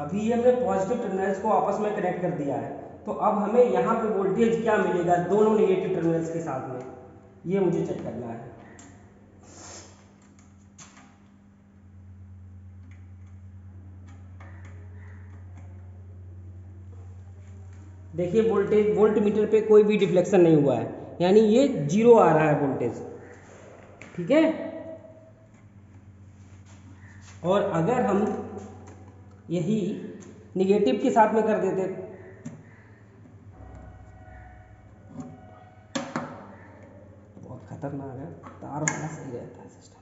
अभी हमने positive terminals को आपस में कनेक्ट कर दिया है, तो अब हमें यहाँ पे वोल्टेज क्या मिलेगा दोनों नेगेटिव टर्मिनल्स के साथ में, ये मुझे चेक करना है। देखिए वोल्टेज, वोल्ट मीटर पे कोई भी डिफ्लेक्शन नहीं हुआ है, यानी ये जीरो आ रहा है वोल्टेज, ठीक है। और अगर हम यही निगेटिव के साथ में कर देते, बहुत खतरनाक है, तार वाला सही रहता है सिस्टम।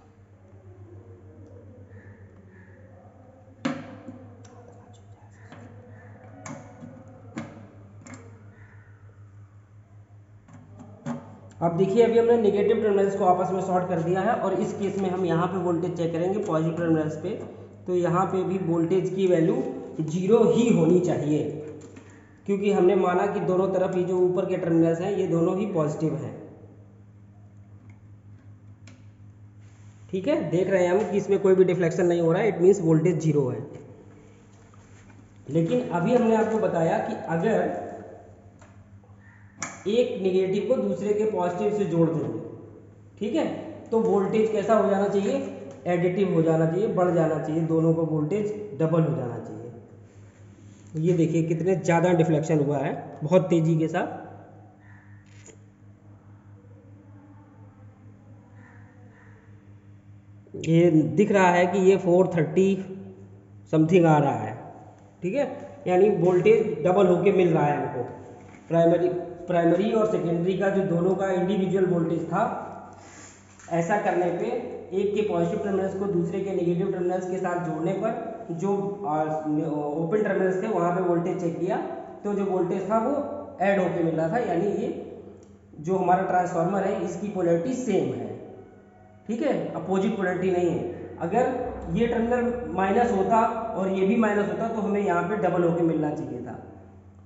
अब देखिए अभी हमने नेगेटिव टर्मिनल्स को आपस में शॉर्ट कर दिया है, और इस केस में हम यहाँ पे वोल्टेज चेक करेंगे पॉजिटिव टर्मिनल्स पे, तो यहाँ पे भी वोल्टेज की वैल्यू जीरो ही होनी चाहिए, क्योंकि हमने माना कि दोनों तरफ ये जो ऊपर के टर्मिनल्स हैं ये दोनों ही पॉजिटिव हैं, ठीक है। देख रहे हैं हम कि इसमें कोई भी डिफ्लेक्शन नहीं हो रहा है, इट मीन्स वोल्टेज जीरो है। लेकिन अभी हमने आपको बताया कि अगर एक निगेटिव को दूसरे के पॉजिटिव से जोड़ देंगे, ठीक है, तो वोल्टेज कैसा हो जाना चाहिए, एडिटिव हो जाना चाहिए, बढ़ जाना चाहिए, दोनों का वोल्टेज डबल हो जाना चाहिए। ये देखिए कितने ज़्यादा डिफ्लेक्शन हुआ है, बहुत तेज़ी के साथ। ये दिख रहा है कि ये 430 समथिंग आ रहा है, ठीक है, यानी वोल्टेज डबल होके मिल रहा है हमको। प्राइमरी और सेकेंडरी का जो दोनों का इंडिविजुअल वोल्टेज था, ऐसा करने पे एक के पॉजिटिव टर्मिनल्स को दूसरे के नेगेटिव टर्मिनल्स के साथ जोड़ने पर जो ओपन टर्मिनल्स थे वहाँ पे वोल्टेज चेक किया, तो जो वोल्टेज था वो ऐड होके मिल रहा था, यानी ये जो हमारा ट्रांसफार्मर है इसकी पोलैरिटी सेम है, ठीक है, अपोजिट पोलैरिटी नहीं है। अगर ये टर्मिनल माइनस होता और ये भी माइनस होता तो हमें यहाँ पे डबल होके मिलना चाहिए था,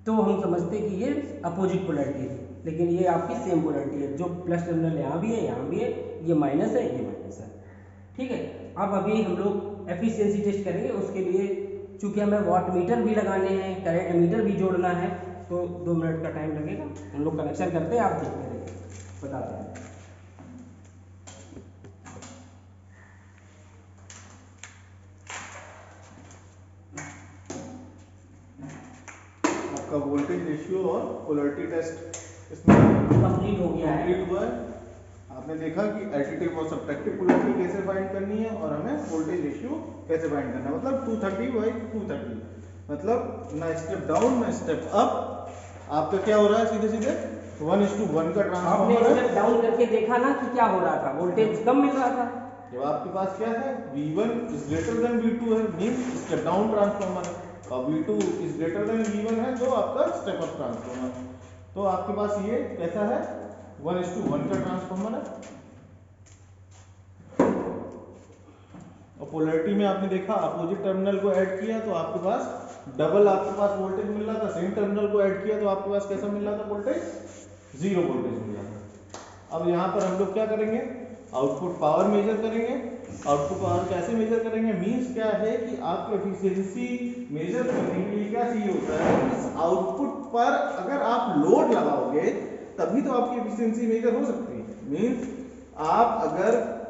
तो हम समझते कि ये अपोजिट पोलैरिटी है, लेकिन ये आपकी सेम पोलैरिटी है, जो प्लस टर्मिनल यहाँ भी है यहाँ भी है, ये माइनस है ये माइनस है, ठीक है। अब अभी हम लोग एफिशिएंसी टेस्ट करेंगे, उसके लिए चूंकि हमें वाट मीटर भी लगाने हैं, करंट मीटर भी जोड़ना है, तो 2 मिनट का टाइम लगेगा। हम लोग कनेक्शन करते हैं, आप देखते रहिए, बताते हैं। आपका वोल्टेज रेशियो और पोलैरिटी टेस्ट इसमें कंप्लीट हो गया है। कंप्लीट हुआ है। आपने देखा कि एडिटिव और सब्ट्रैक्टिव पोलैरिटी कैसे फाइंड करनी है और हमें वोल्टेज रेशियो कैसे फाइंड करना है। मतलब 230/230, मतलब ना स्टेप डाउन ना स्टेप अप। आपका क्या हो रहा है, सीधे सीधे 1:1 का आपने ट्रांसफॉर्मर है। स्टेप डाउन करके देखा ना कि क्या हो रहा था, वोल्टेज कम मिल रहा था। जब आपके पास क्या है, V1 is greater than V2 है, मींस स्टेप डाउन ट्रांसफॉर्मर है, और V2 is greater than V1 है, जो आपका स्टेप अप ट्रांसफॉर्मर है। तो आपके पास ये कैसा है, 1:1 का ट्रांसफॉर्मर है। और पोलैरिटी में आपने देखा अपोजिट टर्मिनल को ऐड किया तो आपके पास डबल आपके पास वोल्टेज मिल रहा था, सेम टर्मिनल को ऐड किया तो आपके पास कैसा मिल रहा था वोल्टेज, जीरो वोल्टेज मिल रहा था। अब यहाँ पर हम लोग क्या करेंगे, आउटपुट पावर मेजर करेंगे। आउटपुट पावर कैसे मेजर करेंगे, मींस क्या है कि आपको एफिशिएंसी मेजर करने के लिए क्या चाहिए होता है, इस आउटपुट पर अगर आप लोड लगाओगे तभी तो आपकी एफिशिएंसी मेजर हो सकती है। मींस आप अगर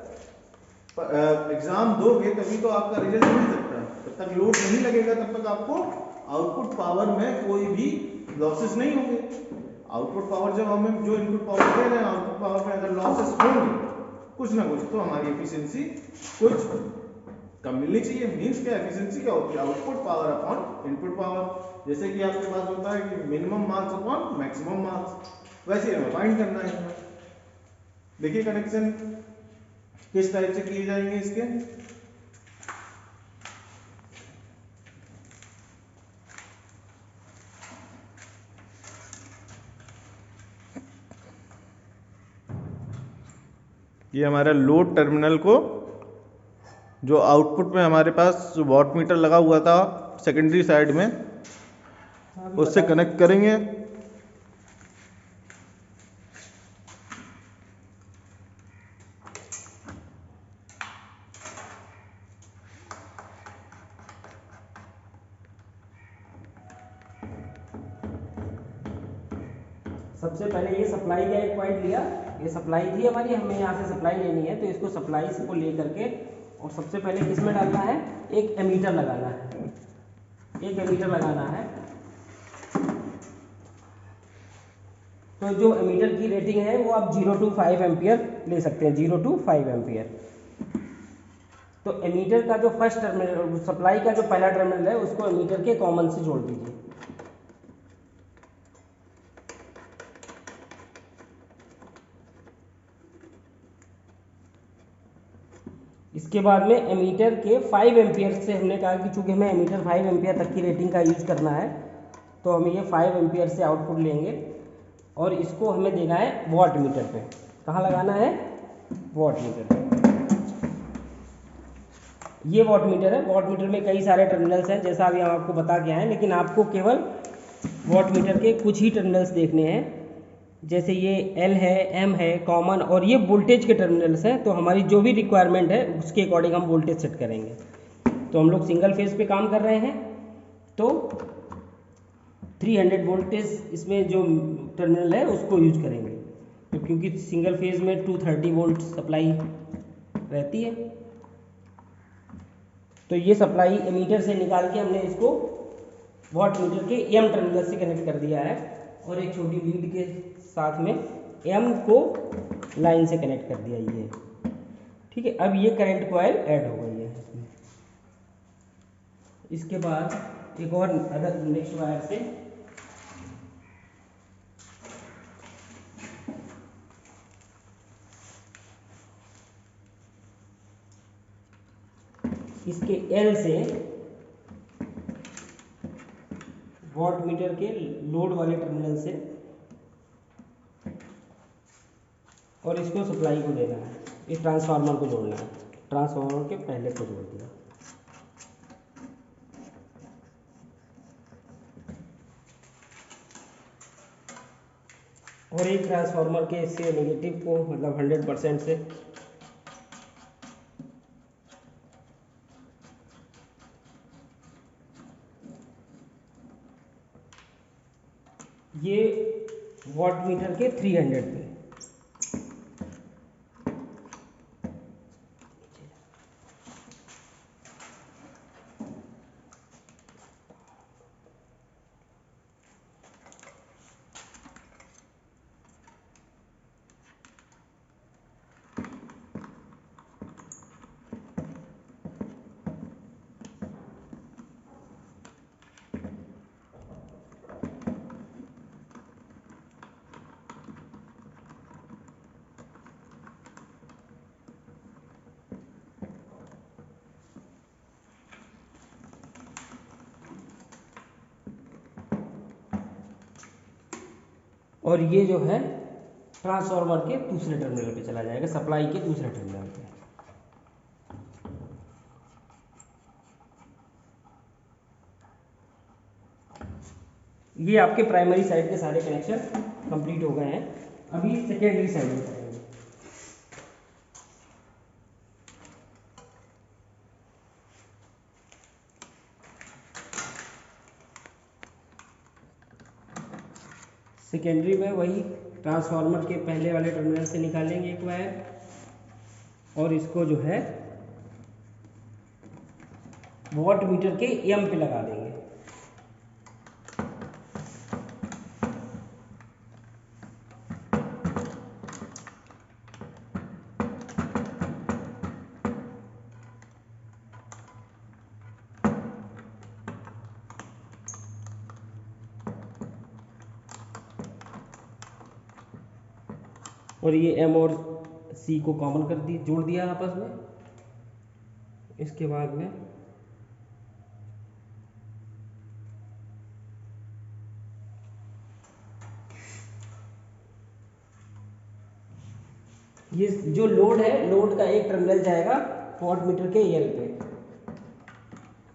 एग्जाम दोगे तभी तो आपका रिजल्ट मिल सकता है, जब तक लोड नहीं लगेगा तब तक आपको आउटपुट पावर में कोई भी लॉसेस नहीं होंगे। आउटपुट पावर जब हमें जो इनपुट पावर दे रहे हैं, आउटपुट पावर में अगर लॉसेस होंगे कुछ ना कुछ, तो हमारी एफिशिएंसी कुछ कम मिलनी चाहिए। मींस क्या, एफिशिएंसी क्या होती है, output power upon input power. जैसे कि आपके पास होता है कि minimum marks upon maximum marks, वैसे हमें फाइंड करना है। देखिए कनेक्शन किस टाइप से किए जाएंगे इसके। ये हमारा लोड टर्मिनल को जो आउटपुट में हमारे पास वॉट मीटर लगा हुआ था सेकेंडरी साइड में, उससे कनेक्ट करेंगे। सबसे पहले ये सप्लाई का एक पॉइंट लिया, ये सप्लाई थी हमारी, हमें यहाँ से सप्लाई लेनी है, तो इसको सप्लाई को ले करके और सबसे पहले किस में डालना है, एक एमीटर लगाना है, एक एमीटर लगाना है। तो जो एमीटर की रेटिंग है वो आप 0 to 5 एम्पियर ले सकते हैं, 0 to 5 एम्पियर। तो एमीटर का जो फर्स्ट टर्मिनल, सप्लाई का जो पहला टर्मिनल है उसको एमीटर के कॉमन से जोड़ दीजिए। इसके बाद में एमीटर के 5 एम्पियर से हमने कहा कि चूंकि हमें एमीटर 5 एम्पियर तक की रेटिंग का यूज करना है, तो हम ये 5 एम्पियर से आउटपुट लेंगे और इसको हमें देना है वॉट मीटर पे। कहाँ लगाना है, वॉट मीटर पे। ये वॉट मीटर है, वॉट मीटर में कई सारे टर्मिनल्स हैं जैसा अभी हम आपको बता के आए, लेकिन आपको केवल वॉट मीटर के कुछ ही टर्मिनल्स देखने हैं। जैसे ये L है, M है, कॉमन, और ये वोल्टेज के टर्मिनल्स हैं। तो हमारी जो भी रिक्वायरमेंट है उसके अकॉर्डिंग हम वोल्टेज सेट करेंगे। तो हम लोग सिंगल फेज पे काम कर रहे हैं, तो 300 वोल्टेज इसमें जो टर्मिनल है उसको यूज करेंगे, तो क्योंकि सिंगल फेज में 230 वोल्ट सप्लाई रहती है। तो ये सप्लाई एमीटर से निकाल के हमने इसको वॉट मीटर के एम टर्मिनल से कनेक्ट कर दिया है, और एक छोटी लीड के साथ में एम को लाइन से कनेक्ट कर दिया ये, ठीक है। अब ये करंट कॉइल ऐड हो गई है इसमें। इसके बाद एक और अदर नेक्स्ट वायर से इसके एल से वॉट मीटर के लोड वाले टर्मिनल से, और इसको सप्लाई को देना है, इस ट्रांसफार्मर को जोड़ना है, ट्रांसफार्मर के पहले को जोड़ दिया। और एक ट्रांसफार्मर के इससे नेगेटिव को मतलब 100% से ये वॉट मीटर के 300 पे। और ये जो है ट्रांसफार्मर के दूसरे टर्मिनल पे चला जाएगा, सप्लाई के दूसरे टर्मिनल पे। ये आपके प्राइमरी साइड के सारे कनेक्शन कंप्लीट हो गए हैं। अभी सेकेंडरी साइड में करेंगे। सेकेंडरी में वही ट्रांसफार्मर के पहले वाले टर्मिनल से निकालेंगे एक वायर, और इसको जो है वॉट मीटर के एम पे लगा देंगे। और ये एम और सी को कॉमन कर दी, जोड़ दिया आपस में। इसके बाद में ये जो लोड है, लोड का एक टर्मिनल जाएगा वॉट मीटर के एल पे,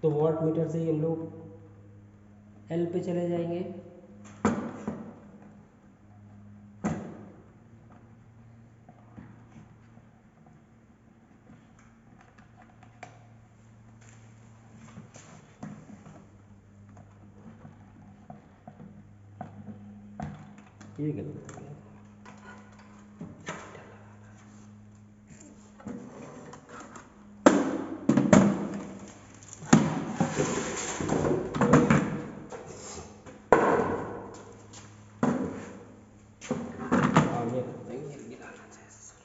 तो वॉट मीटर से हम लोग एल पे चले जाएंगे। ये गलत हो गया। आगे करते हैं, ये गिराना चाहिए सर।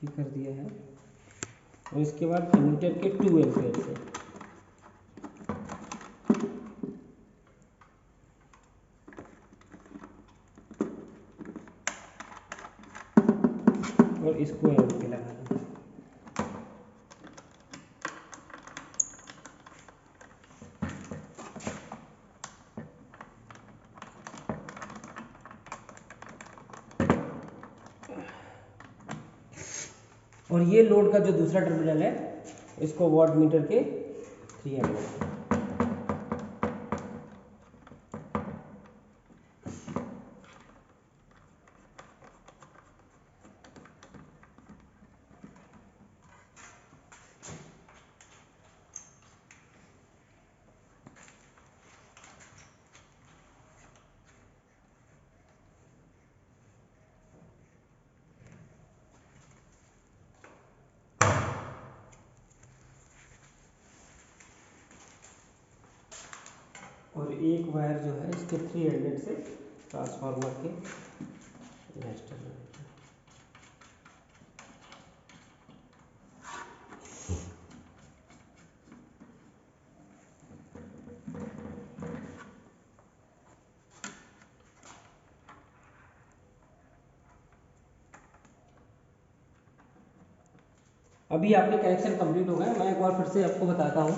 ये कर दिया है। और इसके बाद एमीटर के 2 एम्पीयर से और इसको एम पे लगा दें। और ये लोड का जो दूसरा टर्मिनल है इसको वाट मीटर के 300 और एक वायर जो है इसके 300 से ट्रांसफार्मर के नेक्स्ट टर्मिनल पे। अभी आपके कनेक्शन कंप्लीट हो गए। मैं एक बार फिर से आपको बताता हूँ।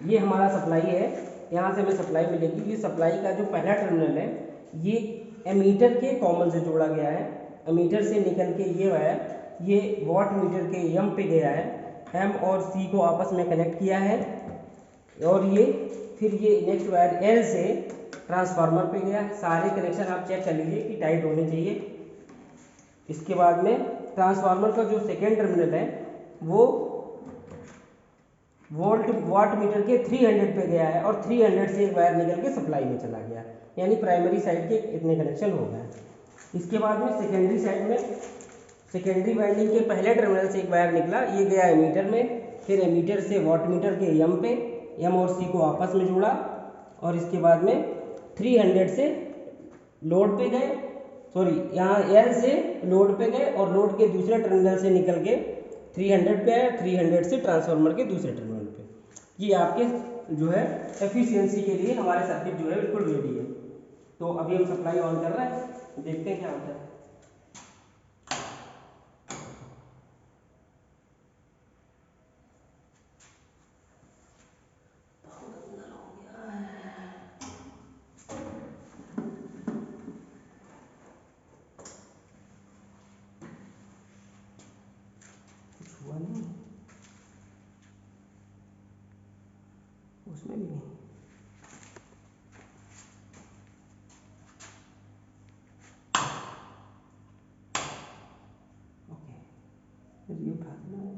ये हमारा सप्लाई है, यहाँ से हमें सप्लाई मिलेगी। ये सप्लाई का जो पहला टर्मिनल है ये एमीटर के कॉमन से जोड़ा गया है। एमीटर से निकल के ये वायर ये वाट मीटर के एम पे गया है। एम और सी को आपस में कनेक्ट किया है और ये फिर ये नेक्स्ट वायर एल से ट्रांसफार्मर पे गया है। सारे कनेक्शन आप चेक कर लीजिए कि टाइट होने चाहिए। इसके बाद में ट्रांसफार्मर का जो सेकेंड टर्मिनल है वो वाट मीटर के 300 पे गया है और 300 से एक वायर निकल के सप्लाई में चला गया, यानी प्राइमरी साइड के इतने कनेक्शन हो गए। इसके बाद में सेकेंडरी साइड में सेकेंडरी वाइंडिंग के पहले टर्मिनल से एक वायर निकला, ये गया एमीटर में। फिर एमीटर से वाट मीटर के एम पे, एम और सी को आपस में जोड़ा और इसके बाद में 300 से लोड पे गए, सॉरी यहाँ एल से लोड पे गए और लोड के दूसरे टर्मिनल से निकल के 300 पे आया, 300 से ट्रांसफार्मर के दूसरे टर्मिनल पे। ये आपके जो है एफिशिएंसी के लिए हमारे सर्किट जो है बिल्कुल रेडी है। तो अभी हम सप्लाई ऑन कर रहे हैं, देखते हैं क्या होता है। हुआ नहीं, उसमें भी नहीं। ओके, फिर ये उठा देना।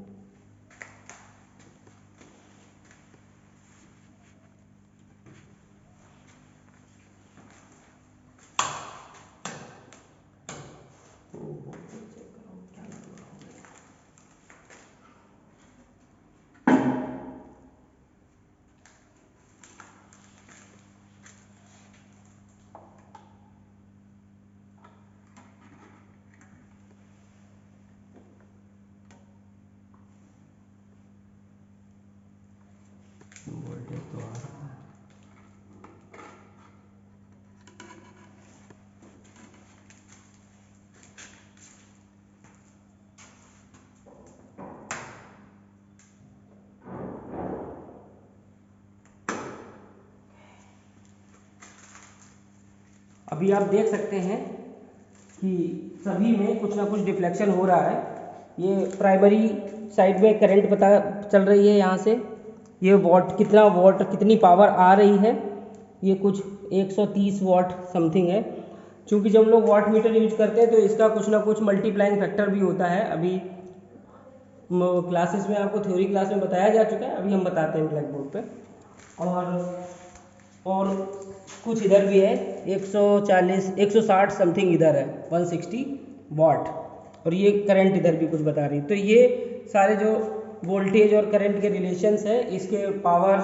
चेक करो क्या लगा। वोल्टेज तो आ रहा है। अभी आप देख सकते हैं कि सभी में कुछ ना कुछ डिफ्लेक्शन हो रहा है। ये प्राइमरी साइड में करंट पता चल रही है यहाँ से, ये वॉट कितना वॉट कितनी पावर आ रही है, ये कुछ 130 वॉट समथिंग है। क्योंकि जब लोग वाट मीटर यूज करते हैं तो इसका कुछ ना कुछ मल्टीप्लाइंग फैक्टर भी होता है। अभी क्लासेस में आपको थ्योरी क्लास में बताया जा चुका है, अभी हम बताते हैं ब्लैक बोर्ड पे। और कुछ इधर भी है 140 160 समथिंग इधर है 160 वॉट, और ये करंट इधर भी कुछ बता रही है। तो ये सारे जो वोल्टेज और करंट के रिलेशंस है, इसके पावर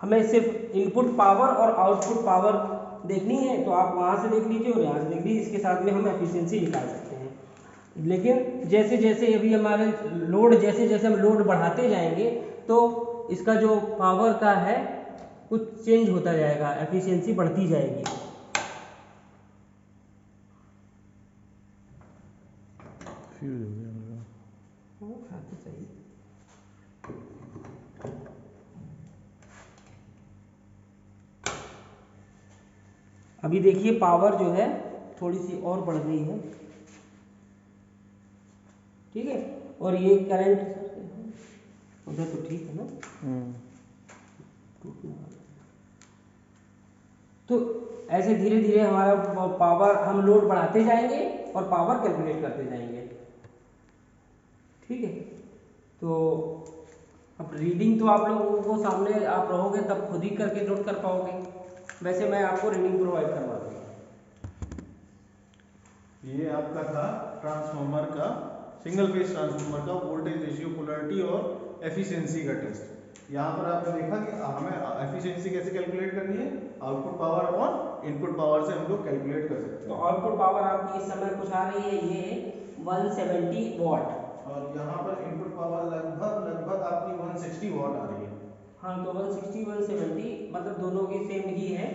हमें सिर्फ इनपुट पावर और आउटपुट पावर देखनी है तो आप वहाँ से देख लीजिए और यहाँ से देख लीजिए, इसके साथ में हम एफिशिएंसी निकाल सकते हैं। लेकिन जैसे जैसे अभी हमारे लोड जैसे जैसे हम लोड बढ़ाते जाएंगे तो इसका जो पावर का है कुछ चेंज होता जाएगा, एफिशिएंसी बढ़ती जाएगी। अभी देखिए पावर जो है थोड़ी सी और बढ़ गई है, ठीक है, और ये करंट उधर तो ठीक है ना। तो ऐसे धीरे धीरे हमारा पावर हम लोड बढ़ाते जाएंगे और पावर कैलकुलेट करते जाएंगे, ठीक है। तो अब रीडिंग तो आप लोगों को सामने आप रहोगे तब खुद ही करके नोट कर पाओगे, वैसे मैं आपको रीडिंग प्रोवाइड करवा दूँगा। ये आपका था ट्रांसफार्मर का, सिंगल फेज ट्रांसफार्मर का वोल्टेज रेशियो, पोलैरिटी और एफिशिएंसी का टेस्ट। यहाँ पर आपने देखा कि हमें एफिशिएंसी कैसे कैलकुलेट करनी है, आउटपुट पावर और इनपुट पावर से हम लोग कैलकुलेट कर सकते तो हैं। आउटपुट पावर आपकी इस समय कुछ आ रही है, ये 170 वॉट, और यहाँ पर इनपुट पावर लगभग लगभग आपकी 160 वॉट आ रही है। हाँ, तो 160 170 मतलब दोनों की सेम ही है।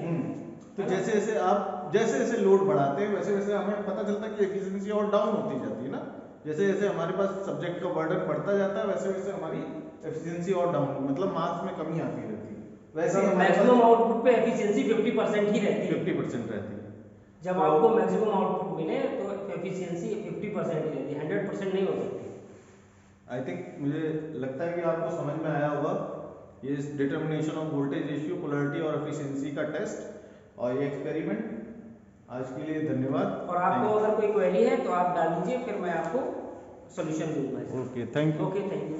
तो जैसे जैसे लोड बढ़ाते हैं वैसे वैसे हमें पता चलता है कि एफिशिएंसी और डाउन होती जाती है ना। जैसे जैसे हमारे पास सब्जेक्ट का बर्डन बढ़ता जाता है वैसे वैसे हमारी एफिशिएंसी और डाउन, मतलब मार्क्स में कमी आती रहती है। वैसे ही मैक्सिमम आउटपुट पे एफिशिएंसी 50% ही रहती है। 50% रहती है। जब तो आपको मैक्सिमम आउटपुट मिले तो एफिशिएंसी 50% ही रहती है, 100% नहीं हो सकती। आई थिंक मुझे लगता है कि आपको समझ में आया होगा ये determination of voltage ratio, polarity और एफिशिएंसी का टेस्ट और ये एक्सपेरिमेंट। आज के लिए धन्यवाद। और आपको अगर कोई क्वेरी है तो आप डाल दीजिए, फिर मैं आपको सॉल्यूशन दूंगा। Okay, thank you. Okay, thank you.